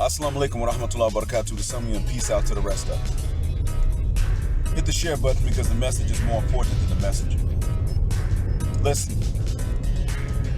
Assalamu alaikum wa rahmatullahi wa barakatuh to some of you, and peace out to the rest of you. Hit the share button because the message is more important than the messenger. Listen,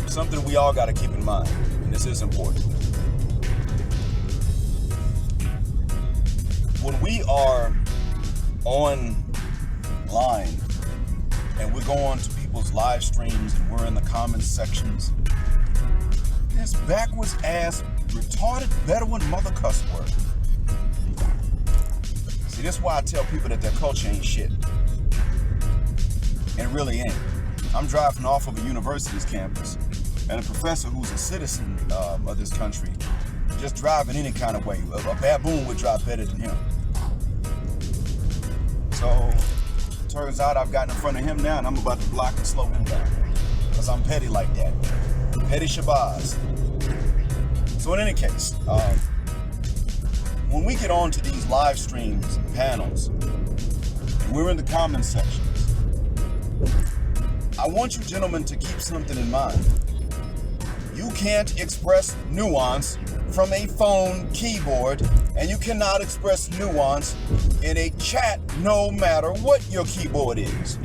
something we all got to keep in mind, and this is important. When we are online and we're going to people's live streams and we're in the comments sections, this backwards ass, retarded Bedouin mother cuss word. See, this is why I tell people that their culture ain't shit. And it really ain't. I'm driving off of a university's campus, and a professor who's a citizen of this country, just driving any kind of way. A baboon would drive better than him. So, turns out I've gotten in front of him now, and I'm about to block and slow him down. Because I'm petty like that. Petty Shabazz. So in any case, when we get on to these live streams and panels, and we're in the comment sections, I want you gentlemen to keep something in mind. You can't express nuance from a phone keyboard, and you cannot express nuance in a chat no matter what your keyboard is.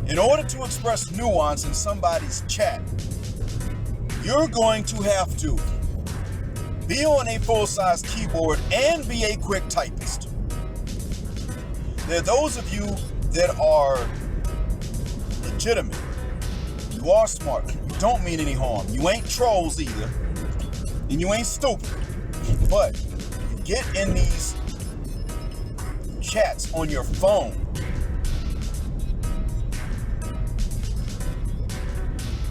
In order to express nuance in somebody's chat, you're going to have to be on a full-size keyboard and be a quick typist. There are those of you that are legitimate. You are smart. You don't mean any harm. You ain't trolls either. And you ain't stupid. But you get in these chats on your phone.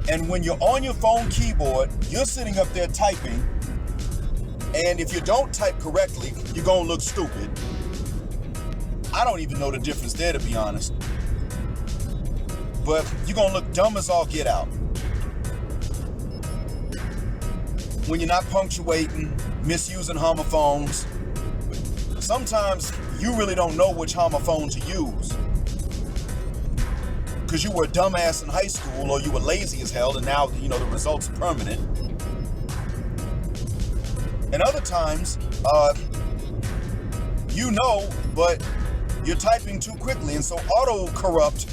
And when you're on your phone keyboard, you're sitting up there typing, and if you don't type correctly, you're gonna look stupid. I don't even know the difference there, to be honest. But you're gonna look dumb as all get out. When you're not punctuating, misusing homophones. Sometimes you really don't know which homophone to use, because you were a dumbass in high school, or you were lazy as hell, and now, the results are permanent. And other times, but you're typing too quickly, and so auto-corrupt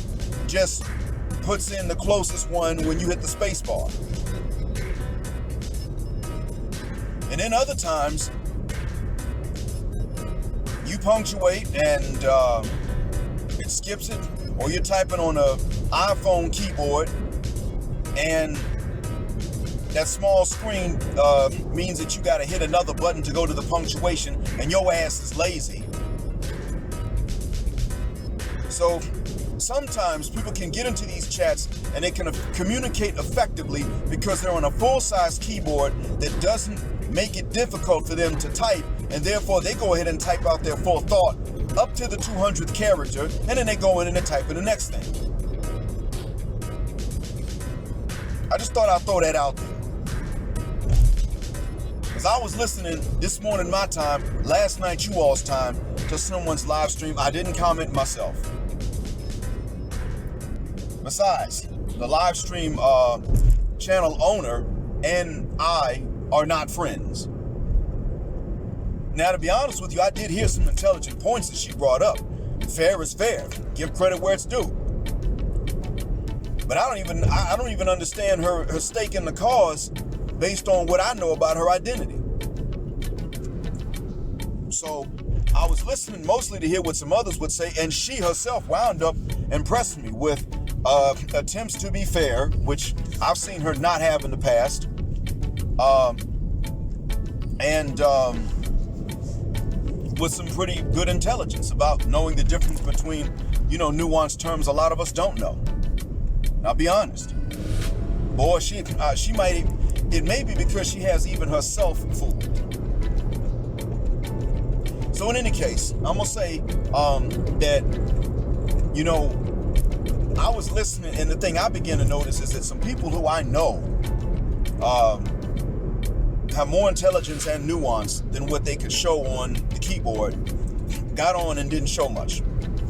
just puts in the closest one when you hit the space bar. And then other times, you punctuate and it skips it, or you're typing on an iPhone keyboard, and that small screen means that you got to hit another button to go to the punctuation, and your ass is lazy. So sometimes people can get into these chats and they can communicate effectively because they're on a full-size keyboard that doesn't make it difficult for them to type, and therefore they go ahead and type out their full thought up to the 200th character, and then they go in and they type in the next thing. I just thought I'd throw that out there. Because I was listening this morning my time, last night you all's time, to someone's live stream. I didn't comment myself. Besides, the live stream channel owner and I are not friends. Now, to be honest with you, I did hear some intelligent points that she brought up. Fair is fair. Give credit where it's due. But I don't even understand her stake in the cause based on what I know about her identity. So I was listening mostly to hear what some others would say, and she herself wound up impressing me with attempts to be fair, which I've seen her not have in the past. With some pretty good intelligence about knowing the difference between, nuanced terms a lot of us don't know. And I'll be honest. Boy, it may be because she has even herself fooled. So in any case, I'm going to say that, I was listening, and the thing I began to notice is that some people who I know have more intelligence and nuance than what they could show on the keyboard, got on and didn't show much.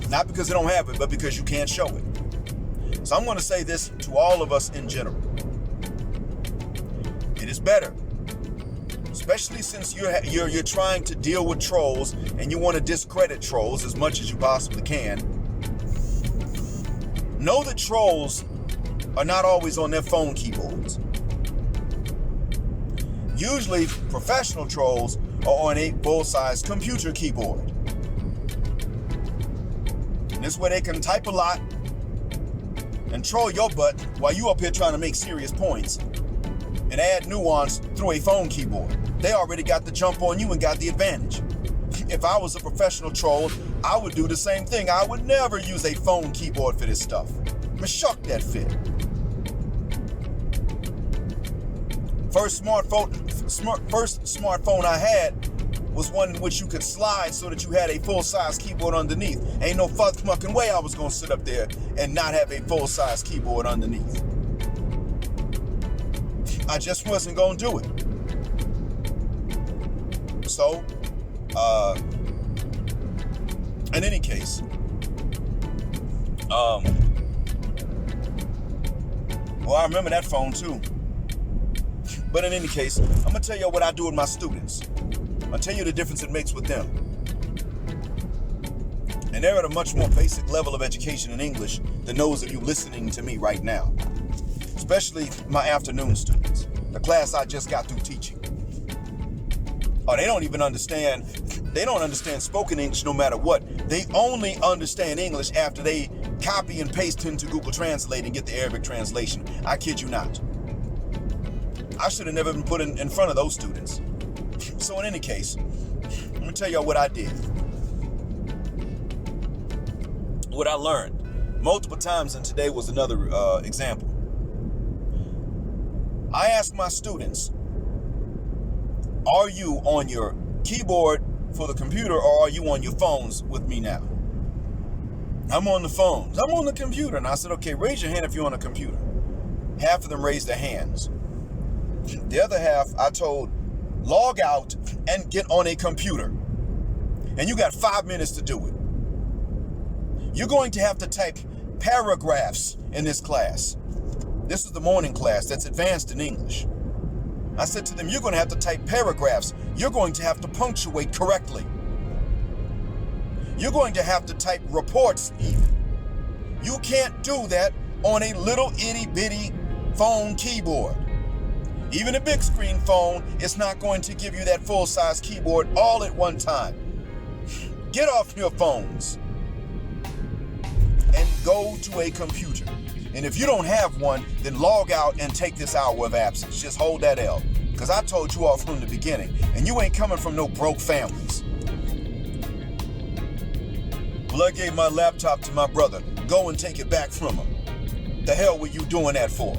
Not because they don't have it, but because you can't show it. So I'm going to say this to all of us in general. It is better. Especially since you're trying to deal with trolls and you want to discredit trolls as much as you possibly can. Know that trolls are not always on their phone keyboards. Usually, professional trolls are on a full-size computer keyboard. And this way they can type a lot and troll your butt while you up here trying to make serious points and add nuance through a phone keyboard. They already got the jump on you and got the advantage. If I was a professional troll, I would do the same thing. I would never use a phone keyboard for this stuff. I'ma shuck that fit. First smartphone I had was one in which you could slide so that you had a full-size keyboard underneath. Ain't no fucking way I was gonna sit up there and not have a full-size keyboard underneath. I just wasn't gonna do it. So, in any case, well, I remember that phone too. But in any case, I'm gonna tell you what I do with my students. I'll tell you the difference it makes with them. And they're at a much more basic level of education in English than those of you listening to me right now. Especially my afternoon students, the class I just got through teaching. Oh, they don't even understand. They don't understand spoken English no matter what. They only understand English after they copy and paste into Google Translate and get the Arabic translation. I kid you not. I should have never been put in front of those students. So in any case, let me tell y'all what I did. What I learned multiple times, and today was another example. I asked my students, are you on your keyboard for the computer or are you on your phones with me now? I'm on the phones. I'm on the computer. And I said, okay, raise your hand if you're on a computer. Half of them raised their hands. The other half, I told, log out and get on a computer. And you got 5 minutes to do it. You're going to have to type paragraphs in this class. This is the morning class that's advanced in English. I said to them, you're going to have to type paragraphs. You're going to have to punctuate correctly. You're going to have to type reports even. You can't do that on a little itty bitty phone keyboard. Even a big screen phone is not going to give you that full-size keyboard all at one time. Get off your phones and go to a computer. And if you don't have one, then log out and take this hour of absence. Just hold that L. Because I told you all from the beginning, and you ain't coming from no broke families. Well, I gave my laptop to my brother. Go and take it back from him. The hell were you doing that for?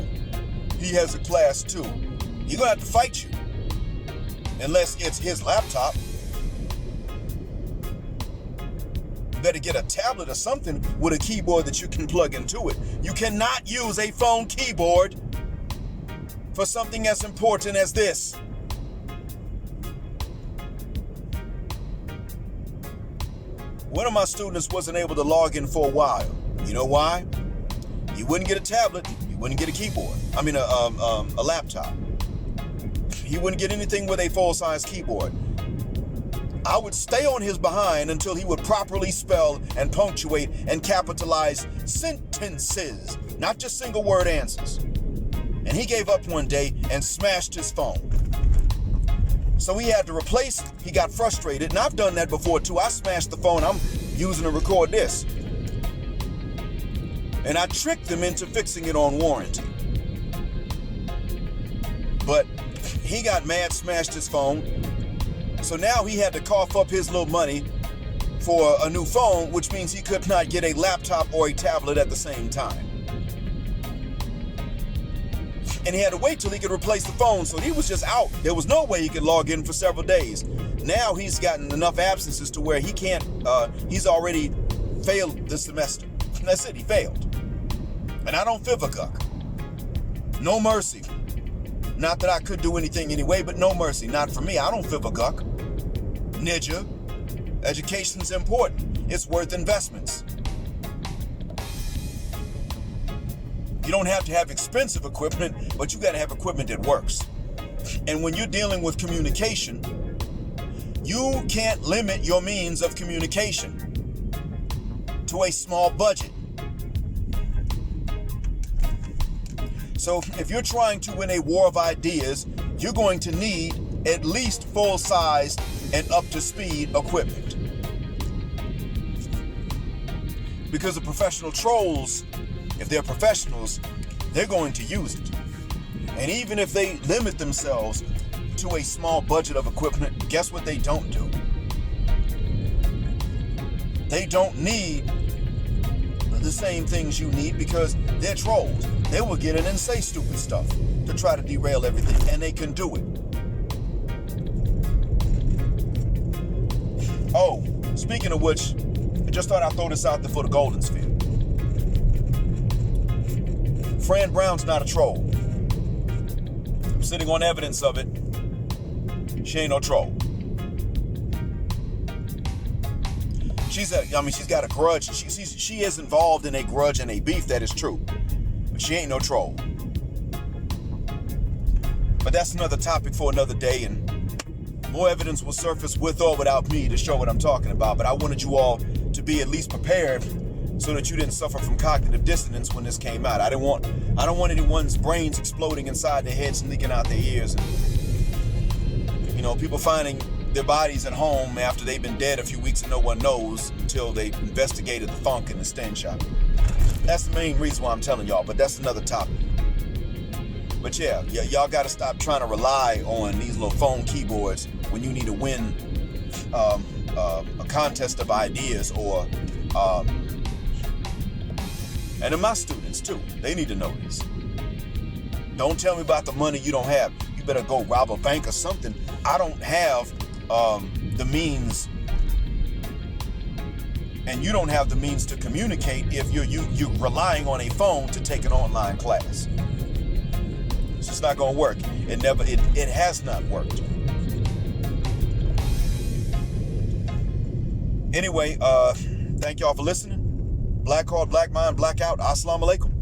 He has a class too. He's gonna have to fight you. Unless it's his laptop. Better get a tablet or something with a keyboard that you can plug into it. You cannot use a phone keyboard for something as important as this. One of my students wasn't able to log in for a while. You know why? He wouldn't get a tablet. He wouldn't get a keyboard. I mean, a laptop. He wouldn't get anything with a full-size keyboard. I would stay on his behind until he would properly spell and punctuate and capitalize sentences, not just single word answers. And he gave up one day and smashed his phone. So he had to replace, he got frustrated, and I've done that before too. I smashed the phone I'm using to record this. And I tricked him into fixing it on warranty. But he got mad, smashed his phone. So now he had to cough up his little money for a new phone, which means he could not get a laptop or a tablet at the same time. And he had to wait till he could replace the phone, so he was just out. There was no way he could log in for several days. Now he's gotten enough absences to where he can't, he's already failed the semester. And that's it, he failed. And I don't fivaguk. No mercy. Not that I could do anything anyway, but no mercy. Not for me. I don't fivaguk. Ninja. Education's important. It's worth investments. You don't have to have expensive equipment, but you gotta have equipment that works. And when you're dealing with communication, you can't limit your means of communication to a small budget. So if you're trying to win a war of ideas, you're going to need at least full-sized and up-to-speed equipment. Because the professional trolls, if they're professionals, they're going to use it. And even if they limit themselves to a small budget of equipment, guess what they don't do? They don't need the same things you need because they're trolls. They will get in and say stupid stuff to try to derail everything, and they can do it. Oh, speaking of which, I just thought I'd throw this out there for the Golden Sphere. Fran Brown's not a troll. I'm sitting on evidence of it. She ain't no troll. She's got a grudge. She is involved in a grudge and a beef, that is true. But she ain't no troll. But that's another topic for another day, and more evidence will surface with or without me to show what I'm talking about. But I wanted you all to be at least prepared so that you didn't suffer from cognitive dissonance when this came out. I don't want anyone's brains exploding inside their heads and leaking out their ears. And, people finding their bodies at home after they've been dead a few weeks and no one knows until they investigated the funk and the stench out. That's the main reason why I'm telling y'all, but that's another topic. But yeah, y'all got to stop trying to rely on these little phone keyboards when you need to win a contest of ideas or and then my students too, they need to know this. Don't tell me about the money you don't have. You better go rob a bank or something. I don't have the means, and you don't have the means to communicate if you're relying on a phone to take an online class. It's just not gonna work. It has not worked. Anyway, thank y'all for listening. Black Heart, Black Mind, Blackout. Assalamu alaikum.